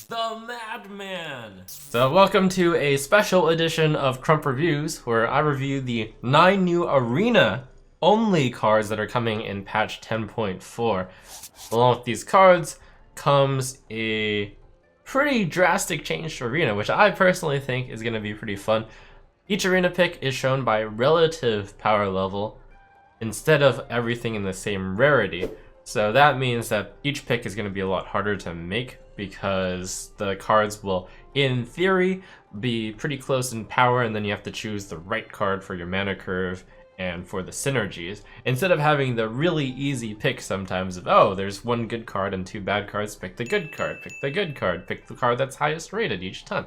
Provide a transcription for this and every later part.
The Madman! So welcome to a special edition of Crump Reviews, where I review the 9 new Arena-only cards that are coming in patch 10.4. Along with these cards comes a pretty drastic change to Arena, which I personally think is going to be pretty fun. Each Arena pick is shown by relative power level instead of everything in the same rarity. So that means that each pick is going to be a lot harder to make because the cards will, in theory, be pretty close in power, and then you have to choose the right card for your mana curve and for the synergies. Instead of having the really easy pick sometimes of, oh, there's one good card and 2 bad cards, pick the good card, pick the good card, pick the card that's highest rated each time.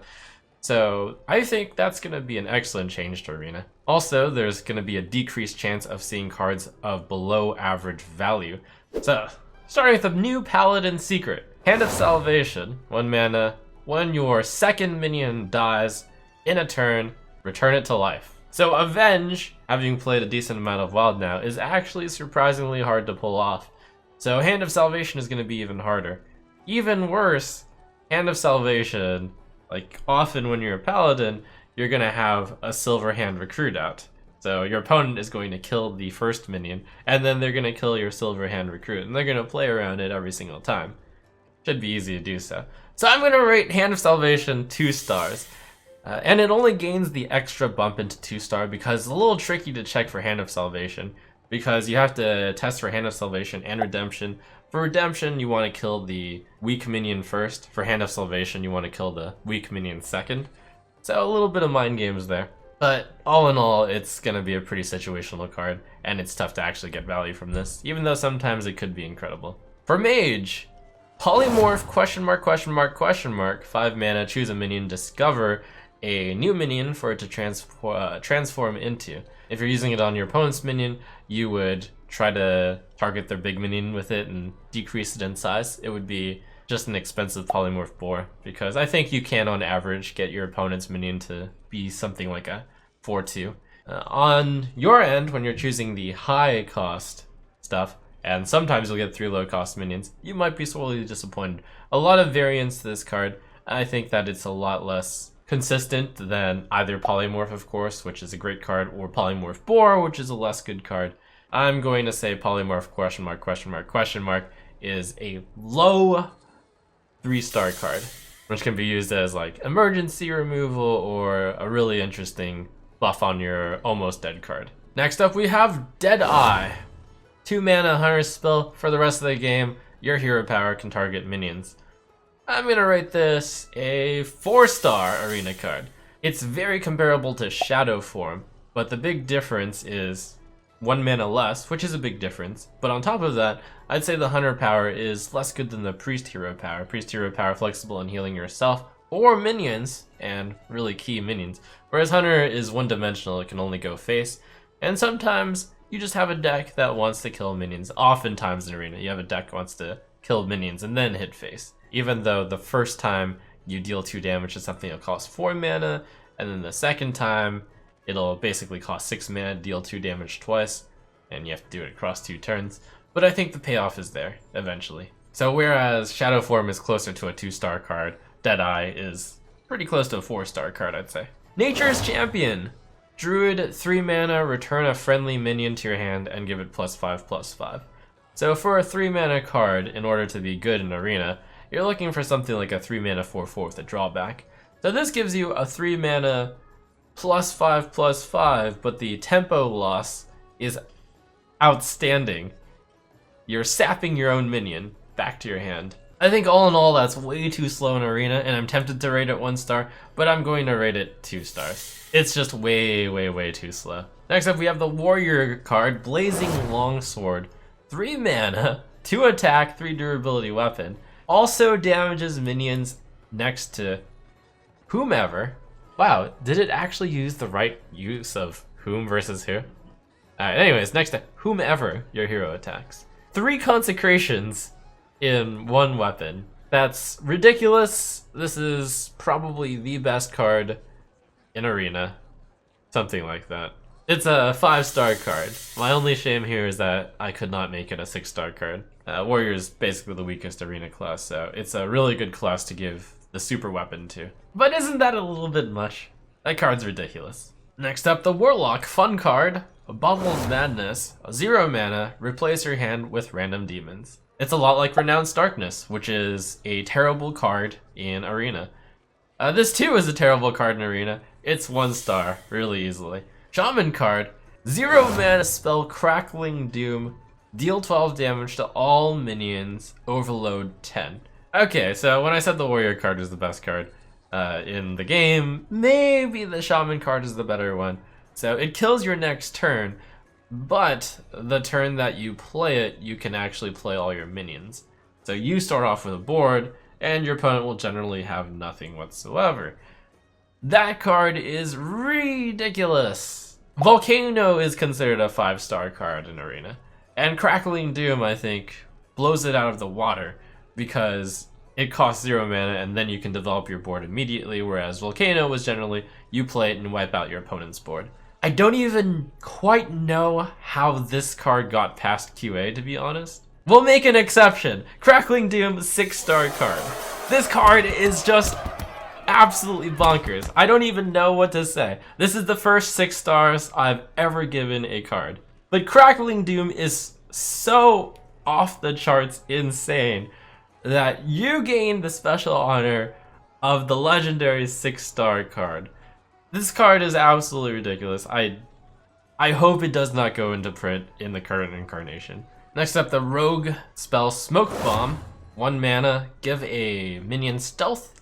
So I think that's going to be an excellent change to Arena. Also, there's going to be a decreased chance of seeing cards of below average value. So, starting with the new Paladin secret. Hand of Salvation, 1 mana. When your second minion dies in a turn, return it to life. So Avenge, having played a decent amount of Wild now, is actually surprisingly hard to pull off. So Hand of Salvation is going to be even harder. Even worse, Hand of Salvation, like often when you're a Paladin, you're going to have a Silver Hand recruit out. So your opponent is going to kill the first minion, and then they're going to kill your Silver Hand recruit, and they're going to play around it every single time. Should be easy to do so. So I'm going to rate Hand of Salvation 2 stars. And it only gains the extra bump into 2 star because it's a little tricky to check for Hand of Salvation, because you have to test for Hand of Salvation and Redemption. For Redemption, you want to kill the weak minion first. For Hand of Salvation, you want to kill the weak minion second. So a little bit of mind games there. But all in all, it's going to be a pretty situational card, and it's tough to actually get value from this, even though sometimes it could be incredible. For Mage, Polymorph, question mark, question mark, question mark, 5 mana, choose a minion, discover a new minion for it to transform into. If you're using it on your opponent's minion, you would try to target their big minion with it and decrease it in size. It would be just an expensive polymorph boar, because I think you can on average get your opponent's minion to be something like a 4-2. On your end, when you're choosing the high cost stuff, and sometimes you'll get 3 low cost minions, you might be sorely disappointed. A lot of variance to this card. I think that it's a lot less consistent than either Polymorph, of course, which is a great card, or Polymorph Boar, which is a less good card. I'm going to say Polymorph question mark, question mark, question mark is a low 3-star card, which can be used as like emergency removal or a really interesting buff on your almost dead card. Next up we have Deadeye. 2 mana hunter spell. For the rest of the game, your hero power can target minions. I'm gonna rate this a 4-star arena card. It's very comparable to Shadow Form, but the big difference is 1 mana less, which is a big difference. But on top of that, I'd say the hunter power is less good than the priest hero power. Priest hero power flexible in healing yourself or minions, and really key minions. Whereas hunter is one-dimensional, it can only go face. And sometimes you just have a deck that wants to kill minions. Oftentimes in arena, you have a deck that wants to kill minions and then hit face. Even though the first time you deal 2 damage to something, it'll cost 4 mana, and then the second time it'll basically cost 6 mana, deal 2 damage twice, and you have to do it across 2 turns. But I think the payoff is there, eventually. So whereas Shadow Form is closer to a 2-star card, Deadeye is pretty close to a 4-star card, I'd say. Nature's Champion. Druid, 3 mana, return a friendly minion to your hand and give it +5/+5. So for a 3 mana card, in order to be good in Arena, you're looking for something like a 3 mana 4/4 with a drawback. So this gives you a 3 mana +5/+5, but the tempo loss is outstanding. You're sapping your own minion back to your hand. I think all in all, that's way too slow in Arena, and I'm tempted to rate it 1 star, but I'm going to rate it 2 stars. It's just way, way, way too slow. Next up, we have the Warrior card, Blazing Longsword. 3 mana, 2 attack, 3 durability weapon. Also damages minions next to whomever. Wow, did it actually use the right use of whom versus who? Alright, anyways, next to whomever your hero attacks. 3 consecrations in 1 weapon. That's ridiculous. This is probably the best card in Arena. Something like that. It's a 5-star card. My only shame here is that I could not make it a 6-star card. Warrior is basically the weakest Arena class, so it's a really good class to give the super weapon too. But isn't that a little bit much? That card's ridiculous. Next up, the Warlock fun card. A Bottle of Madness, a 0 mana, replace your hand with random demons. It's a lot like Renounced Darkness, which is a terrible card in Arena. This too is a terrible card in Arena. It's 1 star, really easily. Shaman Card, 0 mana spell Crackling Doom, deal 12 damage to all minions, overload 10. Okay, so when I said the Warrior card is the best card in the game, maybe the Shaman card is the better one. So it kills your next turn, but the turn that you play it, you can actually play all your minions. So you start off with a board, and your opponent will generally have nothing whatsoever. That card is ridiculous. Volcano is considered a 5-star card in Arena, and Crackling Doom, I think, blows it out of the water because it costs 0 mana and then you can develop your board immediately, whereas Volcano was generally you play it and wipe out your opponent's board. I don't even quite know how this card got past QA, to be honest. We'll make an exception. Crackling Doom, 6-star card. This card is just absolutely bonkers. I don't even know what to say. This is the first 6 stars I've ever given a card. But Crackling Doom is so off the charts insane that you gain the special honor of the legendary 6-star card. This card is absolutely ridiculous. I hope it does not go into print in the current incarnation. Next up, the Rogue spell Smoke Bomb. 1 mana, give a minion stealth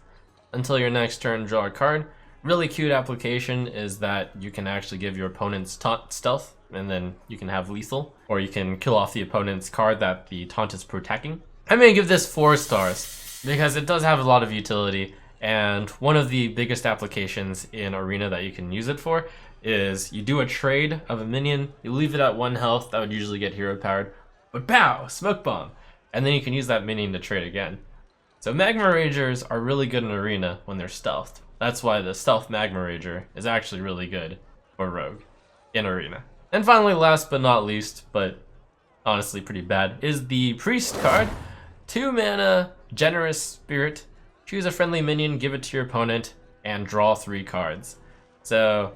until your next turn, draw a card. Really cute application is that you can actually give your opponent's taunt stealth, and then you can have lethal, or you can kill off the opponent's card that the taunt is protecting. I'm gonna give this 4 stars because it does have a lot of utility, and one of the biggest applications in Arena that you can use it for is you do a trade of a minion, you leave it at 1 health, that would usually get hero powered, but pow, Smoke Bomb, and then you can use that minion to trade again. So Magma Ragers are really good in Arena when they're stealthed. That's why the Stealth Magma Rager is actually really good for Rogue in Arena. And finally, last but not least, but honestly pretty bad, is the Priest card. 2 mana, Generous Spirit. Choose a friendly minion, give it to your opponent, and draw 3 cards. So,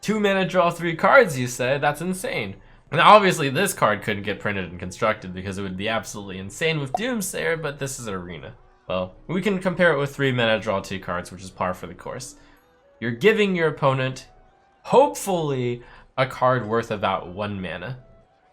2 mana, draw 3 cards, you say? That's insane. And obviously this card couldn't get printed and constructed because it would be absolutely insane with Doomsayer, but this is Arena. Well, we can compare it with 3 mana, draw 2 cards, which is par for the course. You're giving your opponent, hopefully, a card worth about 1 mana,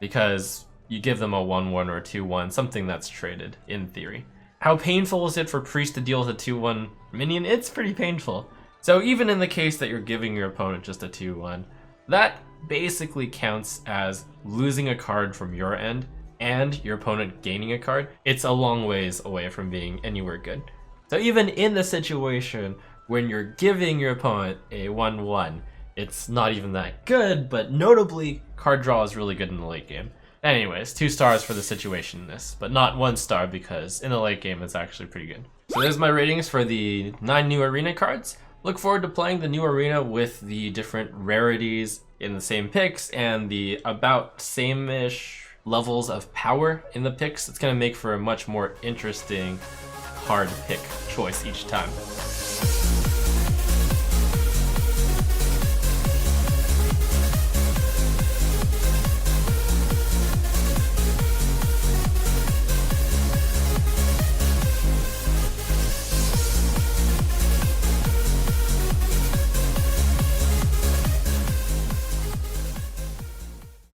because you give them a 1/1 or 2/1, something that's traded, in theory. How painful is it for Priest to deal with a 2/1 minion? It's pretty painful. So even in the case that you're giving your opponent just a 2/1, that basically counts as losing a card from your end and your opponent gaining a card. It's a long ways away from being anywhere good. So even in the situation when you're giving your opponent a 1/1, it's not even that good, but notably, card draw is really good in the late game. Anyways, 2 stars for the situation in this, but not 1 star because in the late game it's actually pretty good. So there's my ratings for the 9 new Arena cards. Look forward to playing the new Arena with the different rarities in the same picks and the about same-ish levels of power in the picks. It's going to make for a much more interesting card pick choice each time.